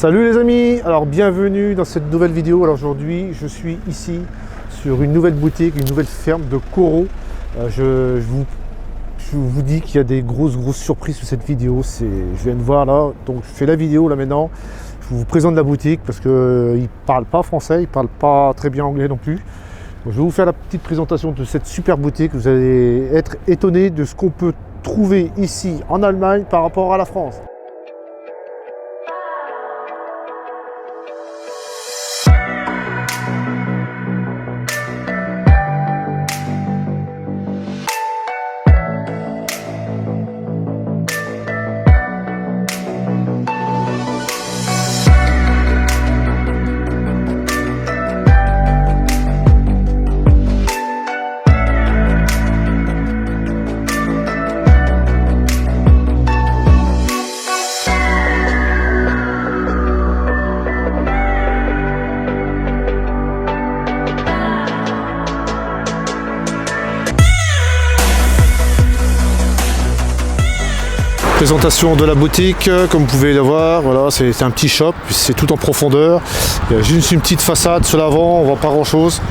Salut les amis, alors bienvenue dans cette nouvelle vidéo. Alors aujourd'hui je suis ici sur une nouvelle boutique, une nouvelle ferme de coraux. Je vous dis qu'il y a des grosses surprises sur cette vidéo. Je viens de voir là, donc je fais la vidéo là maintenant. Je vous présente la boutique parce qu'ils ne parlent pas français, ils ne parlent pas très bien anglais non plus. Donc, je vais vous faire la petite présentation de cette super boutique. Vous allez être étonné de ce qu'on peut trouver ici en Allemagne par rapport à la France. Présentation de la boutique, comme vous pouvez le voir, voilà, c'est un petit shop, c'est tout en profondeur. Il y a juste une petite façade sur l'avant, on voit pas grand chose.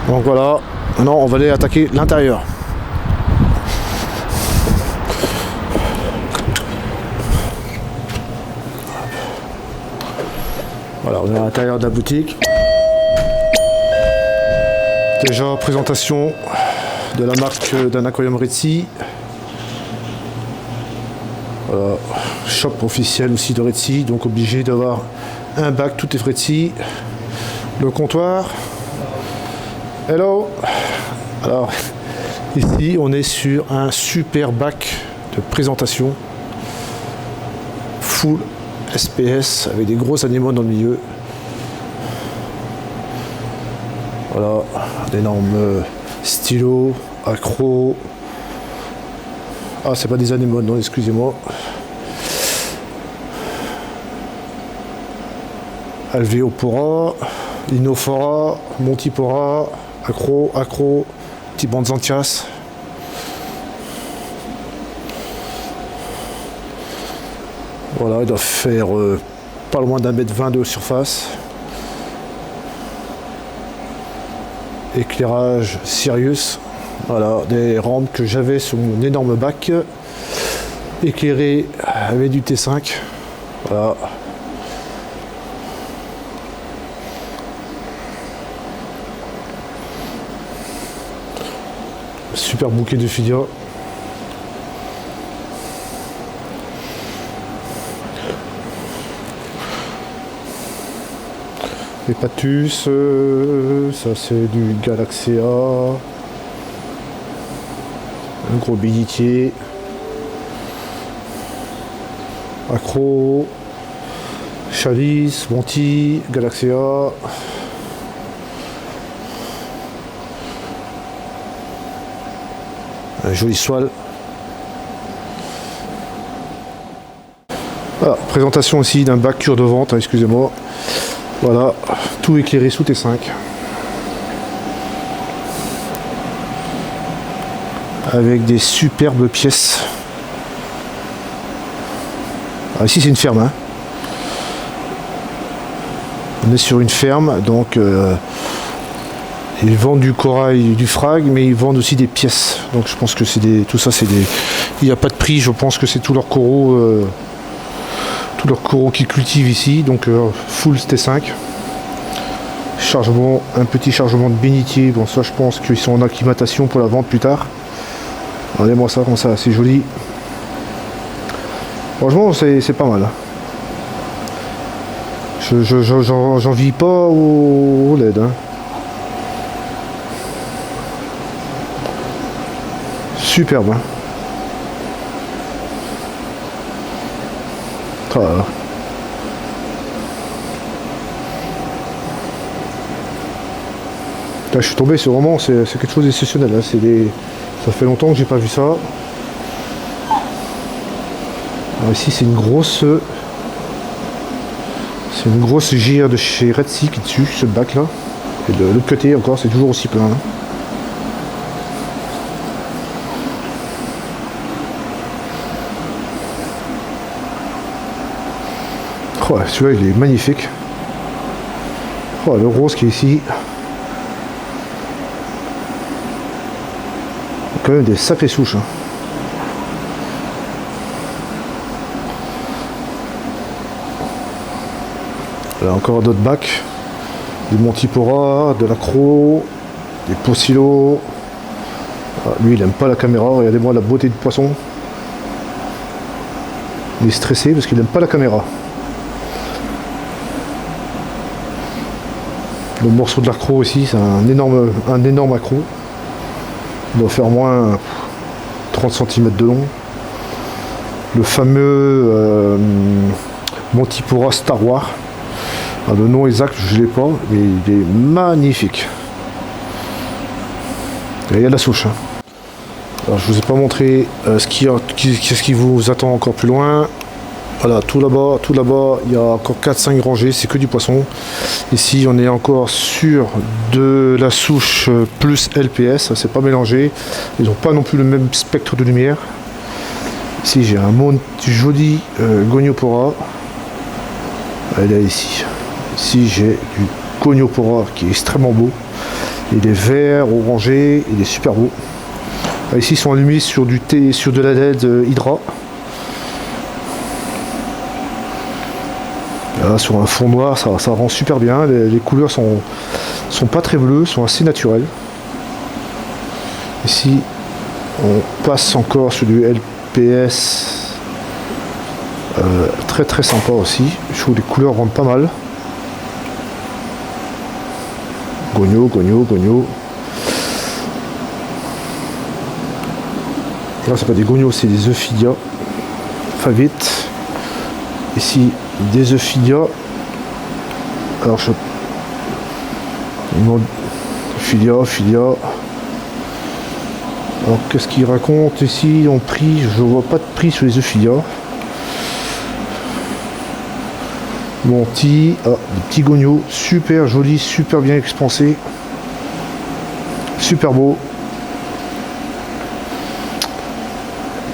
Donc voilà, maintenant on va aller attaquer l'intérieur. Voilà, on est à l'intérieur de la boutique. Déjà présentation de la marque d'un aquarium Red Sea. Voilà, shop officiel aussi de Red Sea, donc obligé d'avoir un bac, tout est Red Sea. Le comptoir. Hello. Alors ici on est sur un super bac de présentation full SPS avec des gros animaux dans le milieu. Voilà, d'énormes stylos, accros. Ah, c'est pas des animaux, non, excusez-moi. Alvéopora, Linophora, Montipora, Acro, petit Banzantias. Voilà, il doit faire pas loin d'1,20 m de surface. Éclairage Sirius. Voilà, des rampes que j'avais sur mon énorme bac, éclairé avec du T5. Voilà. Super bouquet de filia. Les Patus, ça c'est du Galaxea. Un gros bénitier, Acro, Chalice, Monty, Galaxea, un joli soile. Voilà, présentation aussi d'un bac cure de vente, hein, excusez-moi. Voilà, tout éclairé sous T5. Avec des superbes pièces. Alors ici c'est une ferme, hein. On est sur une ferme, donc ils vendent du corail, du frag, mais ils vendent aussi des pièces. Donc je pense que c'est des, tout ça c'est des, il n'y a pas de prix. Je pense que c'est tous leurs coraux qu'ils cultivent ici. Donc full T5. Chargement, un petit chargement de bénitier. Bon ça je pense qu'ils sont en acclimatation pour la vente plus tard. Regardez-moi ça comme ça, c'est joli. Franchement, c'est pas mal. J'en vis pas au LED. Hein. Superbe. Hein. Voilà. Là, je suis tombé sur vraiment, c'est quelque chose d'exceptionnel. Hein. Ça fait longtemps que j'ai pas vu ça. Alors ici c'est une grosse GR de chez Red Sea qui est dessus, ce bac là. Et de l'autre côté encore c'est toujours aussi plein. Hein. Oh, celui-là il est magnifique. Oh, le rose qui est ici. Quand même des sacrées souches. Hein. Là encore d'autres bacs. Des Montipora, de l'accro, des Pocillo. Ah, lui il aime pas la caméra, regardez-moi la beauté du poisson. Il est stressé parce qu'il n'aime pas la caméra. Le morceau de l'accro ici, c'est un énorme accro. Il doit faire moins 30 cm de long. Le fameux Montipora Star Wars. Ah, le nom exact, je ne l'ai pas, mais il est magnifique. Et il y a de la souche. Hein. Alors, je ne vous ai pas montré ce qui vous attend encore plus loin. Voilà, tout là-bas, il y a encore 4-5 rangées, c'est que du poisson. Ici, on est encore sur de la souche plus LPS, c'est pas mélangé. Ils n'ont pas non plus le même spectre de lumière. Ici, j'ai un joli Goniopora. Elle est ici. Ici, j'ai du Goniopora qui est extrêmement beau. Il est vert, orangé, il est super beau. Ici, ils sont allumés sur de la LED Hydra. Là, sur un fond noir, ça rend super bien. Les couleurs sont pas très bleues, sont assez naturelles. Ici, on passe encore sur du LPS. Très très sympa aussi. Je trouve que les couleurs rendent pas mal. Gonio. Là, c'est pas des gonios, c'est des Euphidia. Favite. Ici, des Euphidia. Alors, Euphidia. Alors, qu'est-ce qu'il raconte ici en prix? Je vois pas de prix sur les Euphidia. Monti, des petits gonios, super jolis, super bien expansés, super beau.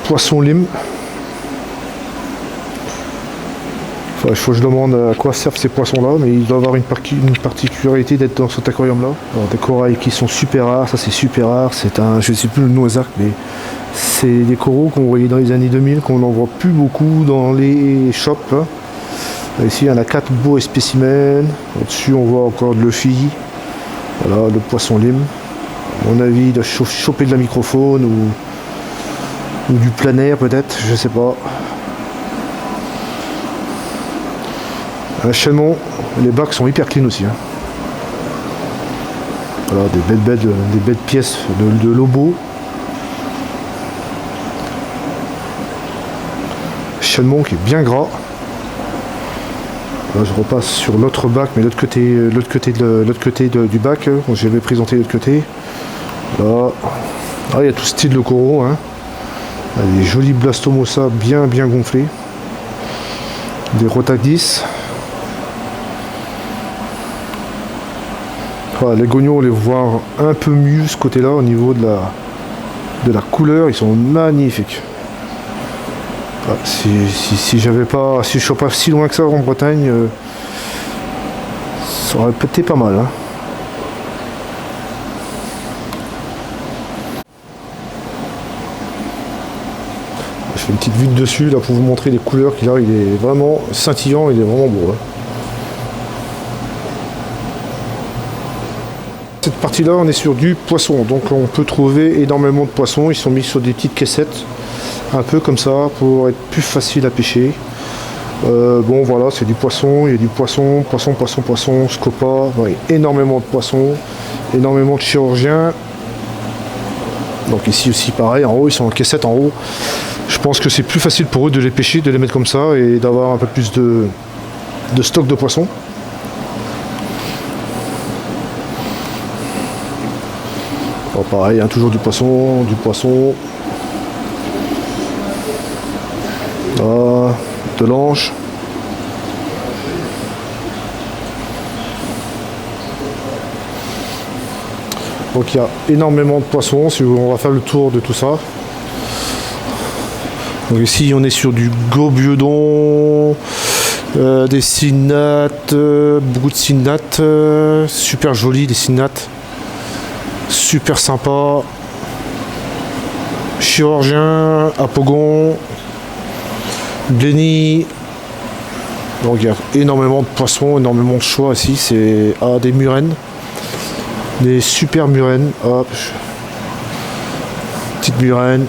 Poisson lime. Il faut que je demande à quoi servent ces poissons-là, mais ils doivent avoir une particularité d'être dans cet aquarium-là. Alors, des corails qui sont super rares, ça c'est super rare, c'est un, je ne sais plus le nom exact, mais c'est des coraux qu'on voyait dans les années 2000, qu'on n'en voit plus beaucoup dans les shops. Hein. Ici, il y en a 4 beaux spécimens. Au-dessus, on voit encore de l'euphi. Voilà, le poisson lime. À mon avis, il doit choper de la microfaune ou du plein air peut-être, je sais pas. Un chaînon, les bacs sont hyper clean aussi. Hein. Voilà, des belles pièces de lobo. Chaînon qui est bien gras. Là, je repasse sur l'autre bac, mais l'autre côté du bac, quand j'avais présenté l'autre côté. Là, il y a tout style de coraux. Hein. Des jolis blastomosa bien gonflés. Des rotagdis. Voilà, les gonios, on les voit un peu mieux ce côté-là au niveau de la couleur, ils sont magnifiques. Ah, si je suis pas si loin que ça en Bretagne, ça aurait peut-être pas mal. Hein. Je fais une petite vue de dessus là pour vous montrer les couleurs qu'il a. Il est vraiment scintillant, il est vraiment beau. Hein. Cette partie-là, on est sur du poisson, donc on peut trouver énormément de poissons. Ils sont mis sur des petites caissettes. Un peu comme ça pour être plus facile à pêcher. Bon voilà, c'est du poisson, il y a du poisson, scopa, ouais, énormément de poissons, énormément de chirurgiens. Donc ici aussi pareil, en haut ils sont en caissette en haut. Je pense que c'est plus facile pour eux de les pêcher, de les mettre comme ça et d'avoir un peu plus de stock de poissons. Alors pareil, hein, toujours du poisson. De l'ange. Donc il y a énormément de poissons. On va faire le tour de tout ça. Donc ici on est sur du gobiodon. Des cynates, beaucoup de cynates, super jolis les cynates, super sympa. Chirurgien, Apogon, Blenny. Donc il y a énormément de poissons, énormément de choix ici. C'est des murènes, des super murènes. Hop, petite murène,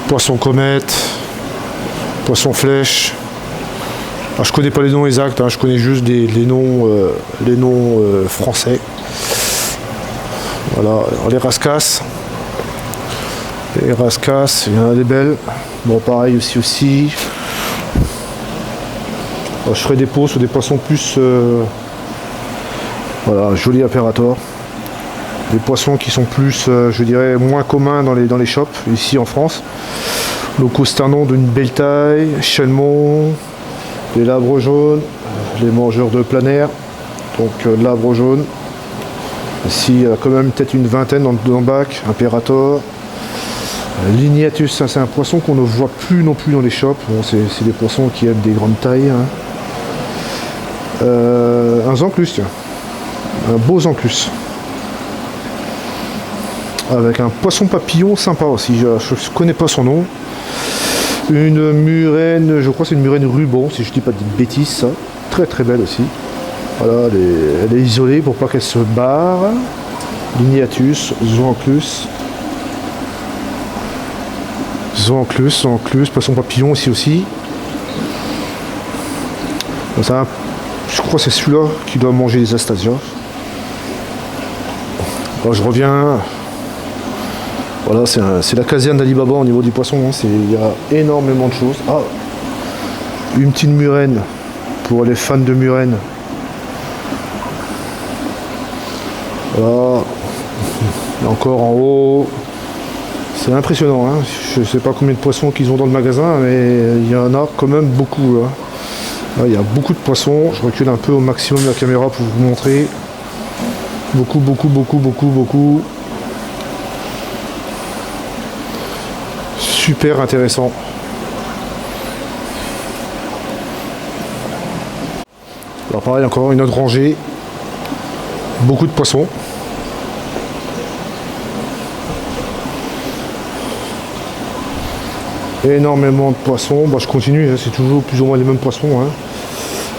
poisson comète, poisson flèche. Alors, je connais pas les noms exacts, hein, je connais juste les noms français. Voilà, alors, les rascasses. Les rascasses, il y en a des belles. Bon, pareil aussi. Alors, je ferai des pots sur des poissons plus voilà, joli Imperator. Des poissons qui sont plus, je dirais, moins communs dans les shops ici en France. Le costernon d'une belle taille, chalemont, les labres jaunes, les mangeurs de plein air, donc labre jaune. Ici, il y a quand même peut-être une vingtaine dans le bac, Imperator. Lignatus, c'est un poisson qu'on ne voit plus non plus dans les shops. Bon, c'est des poissons qui aiment des grandes tailles. Hein. Un zanclus, tiens. Un beau zanclus. Avec un poisson papillon sympa aussi. Je ne connais pas son nom. Une murène, je crois que c'est une murène ruban, si je ne dis pas de bêtises, ça. Très très belle aussi. Voilà, elle est isolée pour pas qu'elle se barre. Lignatus, zanclus. Zanclus, poisson papillon ici aussi. Bon, ça, je crois que c'est celui-là qui doit manger les astasias. Bon, je reviens. Voilà, c'est la caserne d'Alibaba au niveau du poisson. Hein. Il y a énormément de choses. Ah, une petite murène pour les fans de murène. Voilà. Et encore en haut. C'est impressionnant, hein. Je ne sais pas combien de poissons qu'ils ont dans le magasin, mais il y en a quand même beaucoup. Là. Là, il y a beaucoup de poissons. Je recule un peu au maximum la caméra pour vous montrer. Beaucoup. Super intéressant. Alors pareil, encore une autre rangée. Beaucoup de poissons. Énormément de poissons. Bon, je continue, hein, c'est toujours plus ou moins les mêmes poissons. Hein.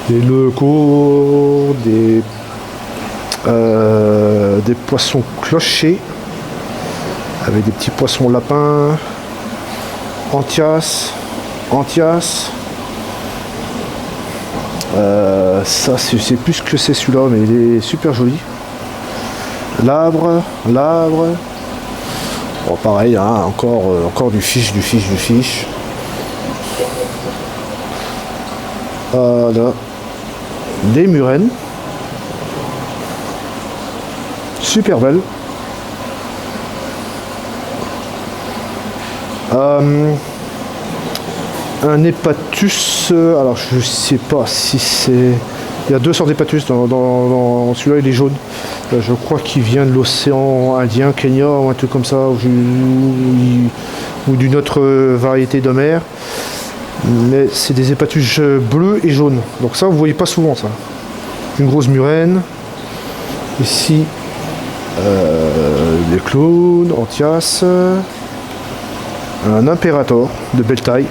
Des leucos, des poissons clochers, avec des petits poissons lapins, anthias. Ça, je sais plus ce que c'est celui-là, mais il est super joli. Labre. Bon, pareil, hein, encore du fiche. Là. Des murènes. Super belles. Un hépatus. Alors, je sais pas si c'est... Il y a deux sortes d'hépatus dans celui-là, il est jaune. Je crois qu'il vient de l'océan Indien, Kenya, ou un truc comme ça, ou d'une autre variété de mer. Mais c'est des hépatus bleus et jaunes. Donc ça, vous voyez pas souvent ça. Une grosse murène. Ici, des clowns, anthias. Un impérator de belle taille.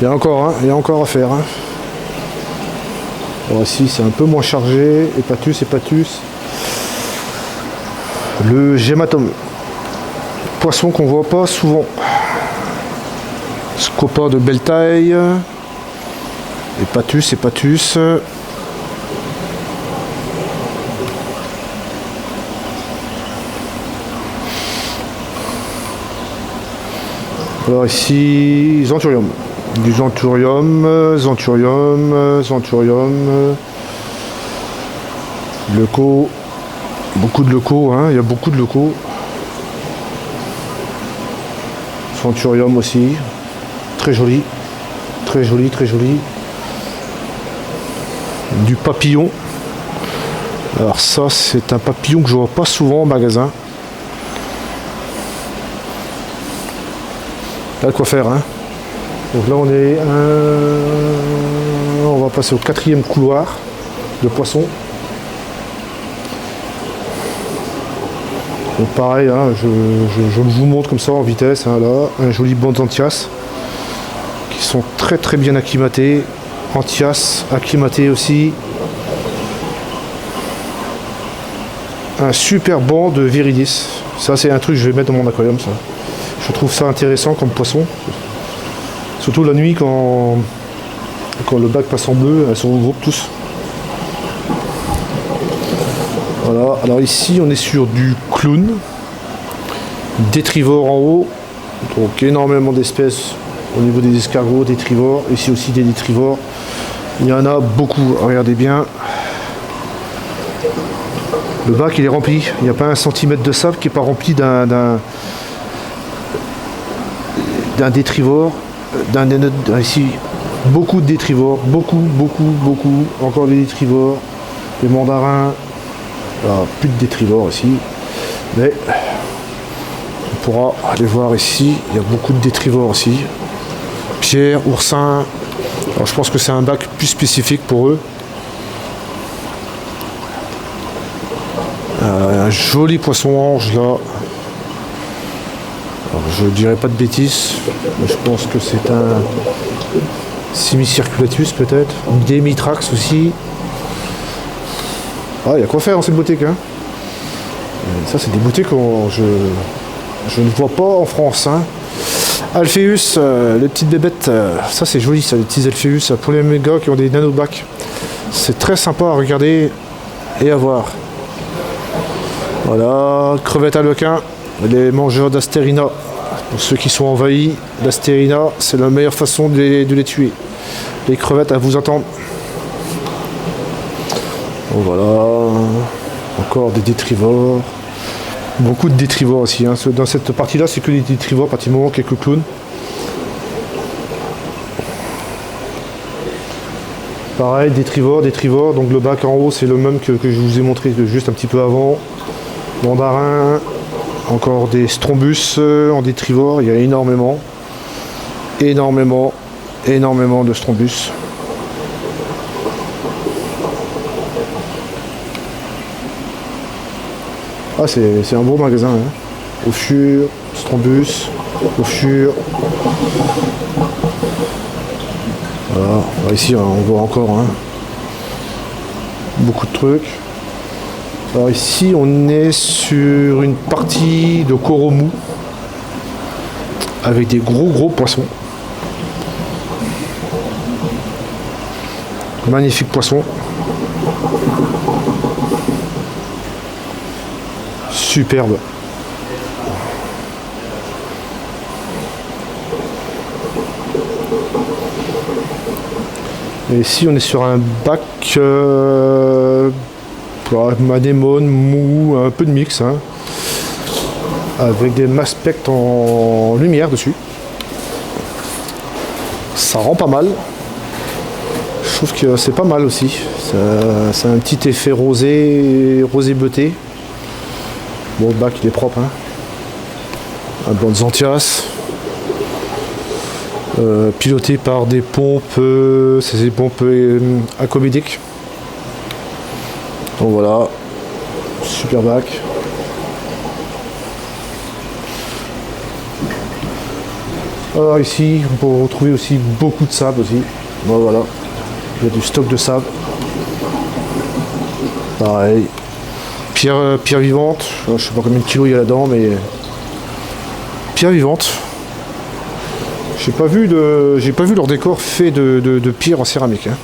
Il y a encore à faire. Hein. Alors ici c'est un peu moins chargé. Hépatus. Le gématome. Poisson qu'on voit pas souvent. Scopa de belle taille. Hépatus. Alors ici, Zanturium. Du Zanturium. Leuco. Beaucoup de leuco, hein, il y a beaucoup de leuco. Zanturium aussi. Très joli. Du papillon. Alors ça, c'est un papillon que je vois pas souvent en magasin. Là, quoi faire, hein. Donc là, on va passer au 4e couloir de poissons. Donc pareil, hein, je vous montre comme ça en vitesse, hein, là, un joli banc d'Anthias qui sont très très bien acclimatés. Anthias acclimaté aussi. Un super banc de Viridis. Ça, c'est un truc que je vais mettre dans mon aquarium, ça. Je trouve ça intéressant comme poisson. Surtout la nuit quand le bac passe en bleu, elles sont au groupe tous. Voilà, alors ici on est sur du clown, détrivore en haut, donc énormément d'espèces au niveau des escargots, détrivores, ici aussi des détrivores, il y en a beaucoup, regardez bien. Le bac il est rempli, il n'y a pas un centimètre de sable qui n'est pas rempli d'un détrivore, ici beaucoup de détrivores, beaucoup, encore des détrivores, des mandarins. Alors, plus de détrivores ici, mais on pourra aller voir ici, il y a beaucoup de détrivores aussi. Pierre, oursin, alors je pense que c'est un bac plus spécifique pour eux. Un joli poisson ange là. Alors, je dirais pas de bêtises, mais je pense que c'est un Semicirculatus peut-être, Démitrax aussi. Ah, il y a quoi faire dans cette boutique, hein. Ça, c'est des boutiques que je ne vois pas en France, hein. Alpheus, les petites bébêtes, ça c'est joli, ça, les petits Alpheus, pour les gars qui ont des nanobacs. C'est très sympa à regarder et à voir. Voilà, crevettes à lequin, les mangeurs d'Astérina. Pour ceux qui sont envahis, l'Astérina, c'est la meilleure façon de les tuer. Les crevettes, à vous attendre. Donc voilà, encore des détrivores, beaucoup de détrivores aussi, hein. Dans cette partie là c'est que des détrivores, pratiquement quelques clowns. Pareil, détrivores, donc le bac en haut c'est le même que je vous ai montré juste un petit peu avant. Mandarin, encore des strombus en détrivores, il y a énormément de strombus. Ah, c'est un beau magasin, hein. Ophur, Strombus, Ophur. Voilà, ici on voit encore, hein, beaucoup de trucs. Alors ici on est sur une partie de coraux mou avec des gros poissons. Magnifique poisson. Superbe. Et ici on est sur un bac anémone, mou, un peu de mix, hein, avec des maspects en lumière dessus. Ça rend pas mal. Je trouve que c'est pas mal aussi. C'est un petit effet rosé bleuté. Bon, le bac il est propre, hein. Un banc de Xanthias, piloté par des pompes, c'est des pompes acomédiques. Donc voilà, super bac. Alors ici, on peut retrouver aussi beaucoup de sable aussi. Bon, voilà, il y a du stock de sable. Pareil. Pierre vivante, je sais pas combien de kilos il y a là-dedans, mais pierre vivante. J'ai pas vu leur décor fait de pierre en céramique, hein.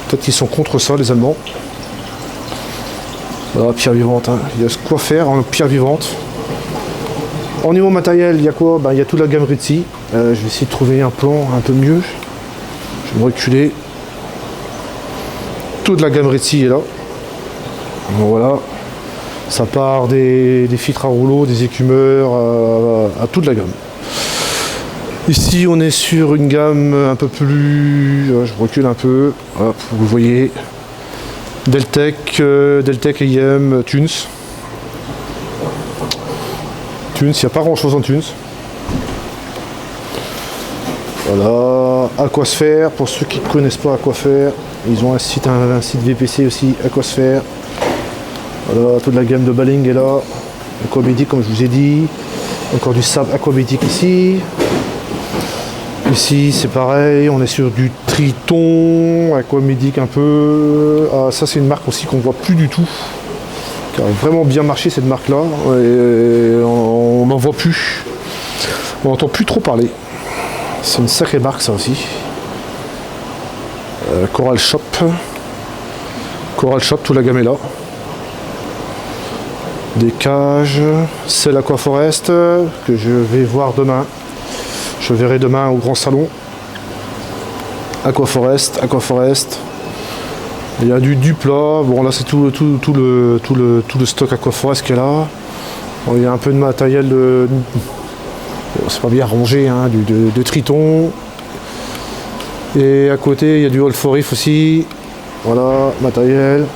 Peut-être qu'ils sont contre ça, les Allemands. Voilà, pierre vivante, hein. Il y a ce quoi faire en pierre vivante. Au niveau matériel, il y a quoi? Il y a toute la gamme Ritzy. Je vais essayer de trouver un plan un peu mieux. Je vais me reculer. Toute la gamme Ritzy est là. Donc voilà. Ça part des filtres à rouleau, des écumeurs, à toute la gamme. Ici, on est sur une gamme un peu plus... je recule un peu, hop, vous voyez. Deltec, Deltec EM, Tunes. Tunes, il n'y a pas grand chose en Tunes. Voilà, Aquasphere, pour ceux qui ne connaissent pas Aquasphere, ils ont un site VPC aussi, Aquasphere. Voilà, toute la gamme de Baling est là. Aquamédic, comme je vous ai dit. Encore du sable aquamédic ici. Ici, c'est pareil, on est sur du Triton, Aquamédic un peu. Ah, ça, c'est une marque aussi qu'on voit plus du tout. Qui a vraiment bien marché, cette marque-là. On n'en voit plus. On n'entend plus trop parler. C'est une sacrée marque, ça aussi. Coral Shop. Coral Shop, toute la gamme est là. Des cages. C'est l'Aquaforest que je vais voir demain. Je verrai demain au grand salon. Aquaforest, Aquaforest. Il y a du Dupla. Bon, là, c'est tout le stock Aquaforest qui est là. Bon, il y a un peu de matériel de... C'est pas bien rangé, hein, de Triton. Et à côté, il y a du Olforif aussi. Voilà, matériel.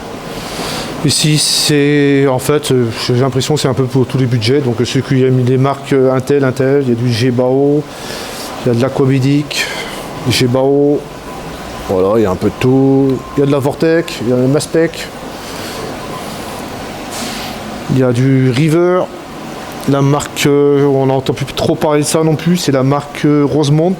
Ici, c'est en fait, j'ai l'impression que c'est un peu pour tous les budgets. Donc, ceux qui aiment les marques Intel, il y a du G-Bao, il y a de l'Aquamédic, G-Bao. Voilà, il y a un peu de tout. Il y a de la Vortec, il y a le Maspec. Il y a du River. La marque, on n'entend plus trop parler de ça non plus, c'est la marque Rosemont.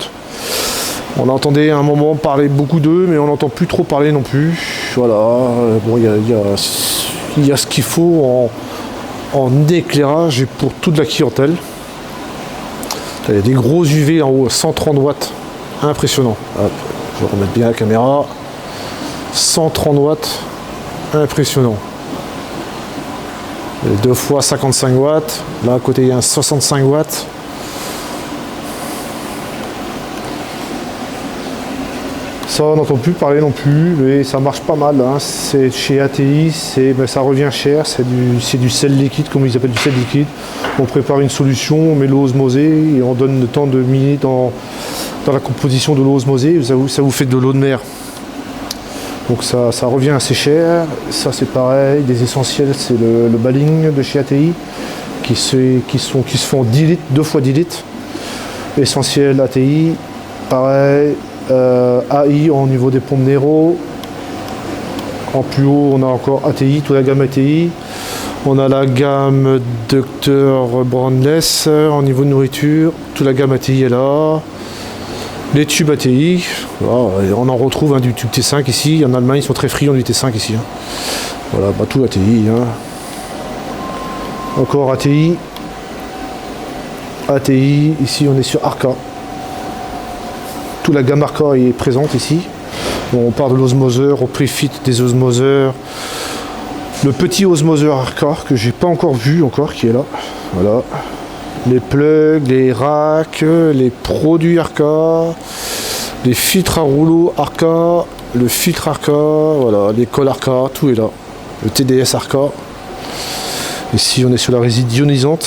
On entendait à un moment parler beaucoup d'eux, mais on n'entend plus trop parler non plus. Voilà, bon, il y a ce qu'il faut en éclairage et pour toute la clientèle. Il y a des gros UV en haut, 130 watts, impressionnant. Hop, je vais remettre bien la caméra. 130 watts, impressionnant. 2 fois 55 watts. Là à côté il y a un 65 watts. Ça on n'entend plus parler non plus, mais ça marche pas mal. Hein. C'est chez ATI, ça revient cher, c'est du sel liquide, comme ils appellent du sel liquide. On prépare une solution, on met l'eau osmosée et on donne le temps de miner dans la composition de l'eau osmosée. Ça vous fait de l'eau de mer. Donc ça revient assez cher. Ça c'est pareil, des essentiels, c'est le Baling de chez ATI qui se font 10 litres, 2 fois 10 litres. Essentiel ATI, pareil. AI au niveau des pompes Nero. En plus haut on a encore ATI, toute la gamme ATI. On a la gamme Dr Brandless au niveau de nourriture. Toute la gamme ATI est là. Les tubes ATI, voilà, on en retrouve du tube T5 ici. En Allemagne, ils sont très friands du T5 ici. Hein. Voilà, bah, tout ATI. Hein. Encore ATI. ATI, ici on est sur Arca. Toute la gamme Arca est présente ici. Bon, on part de l'osmoseur, au préfit des osmoseurs. Le petit osmoseur Arca que j'ai pas encore vu qui est là. Voilà. Les plugs, les racks, les produits Arca, les filtres à rouleau Arca, le filtre Arca, voilà, les cols Arca, tout est là. Le TDS Arca. Ici on est sur la résine ionisante.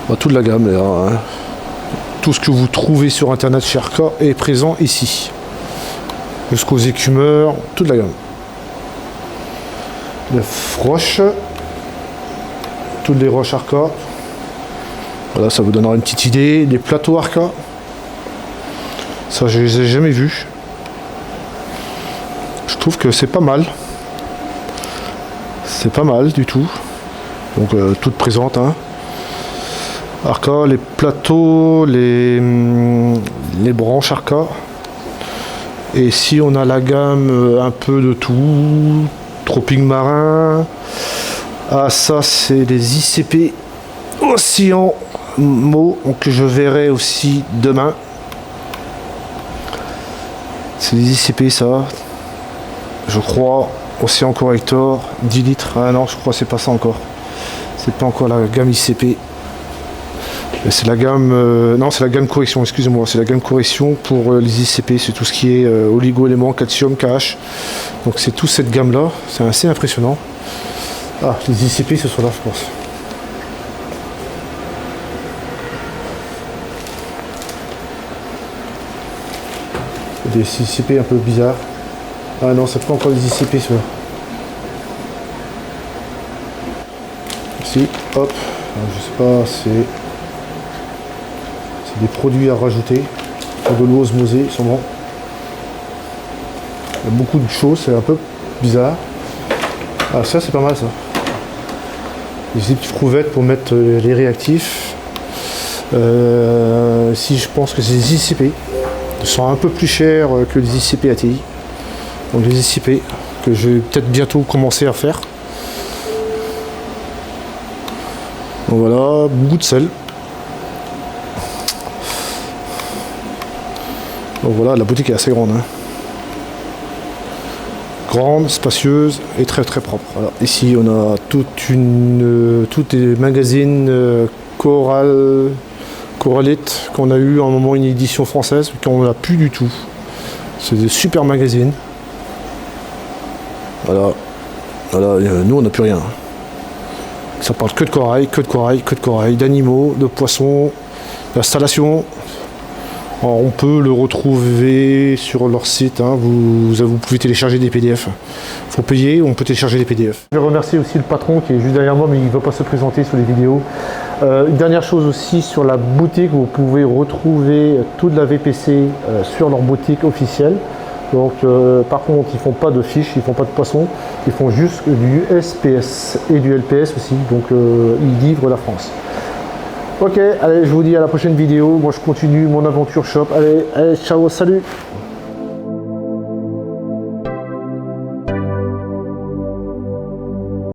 Bah, toute la gamme là. Hein. Tout ce que vous trouvez sur internet chez Arca est présent ici. Jusqu'aux écumeurs, toute la gamme. Les roches. Toutes les roches Arca. Voilà, ça vous donnera une petite idée. Les plateaux Arca. Ça, je les ai jamais vus. Je trouve que c'est pas mal. C'est pas mal du tout. Donc, toutes présentes. Hein. Arca, les plateaux, les branches Arca. Et si on a la gamme un peu de tout. Tropique marin. Ah, ça c'est les ICP Océan Mo que je verrai aussi demain. C'est les ICP ça. Je crois. Océan Corrector 10 litres. Ah non, je crois que c'est pas ça encore. C'est pas encore la gamme ICP. C'est la gamme. Non, c'est la gamme correction, excusez-moi. C'est la gamme correction pour les ICP. C'est tout ce qui est oligo-éléments, calcium, KH. Donc c'est toute cette gamme là. C'est assez impressionnant. Ah, les ICP, ce sont là, je pense. Des ICP un peu bizarres. Ah non, c'est pas encore les ICP celui-là. Ici, hop, je sais pas, c'est des produits à rajouter, de l'eau osmosée, sûrement. Il y a beaucoup de choses, c'est un peu bizarre. Ah, ça c'est pas mal ça. Des petites couvettes pour mettre les réactifs. Si je pense que c'est des ICP. Ils sont un peu plus chers que les ICP ATI. Donc les ICP que je vais peut-être bientôt commencer à faire. Donc voilà, beaucoup de sel. Donc voilà, la boutique est assez grande. Hein. Grande, spacieuse et très très propre. Voilà. Ici on a tous les magazines Coralite qu'on a eu à un moment une édition française, qu'on n'a plus du tout. C'est des super magazines. Voilà. Voilà, nous on n'a plus rien. Ça parle que de corail, que de corail, que de corail, d'animaux, de poissons, d'installation. On peut le retrouver sur leur site, hein. Vous pouvez télécharger des PDF. Il faut payer, on peut télécharger des PDF. Je vais remercier aussi le patron qui est juste derrière moi, mais il ne va pas se présenter sur les vidéos. Une dernière chose aussi sur la boutique, vous pouvez retrouver toute la VPC sur leur boutique officielle. Donc par contre, ils font pas de fiches, ils font pas de poissons, ils font juste du SPS et du LPS aussi. Donc ils livrent la France. Ok, allez, je vous dis à la prochaine vidéo. Moi, je continue mon aventure shop. Allez, ciao, salut!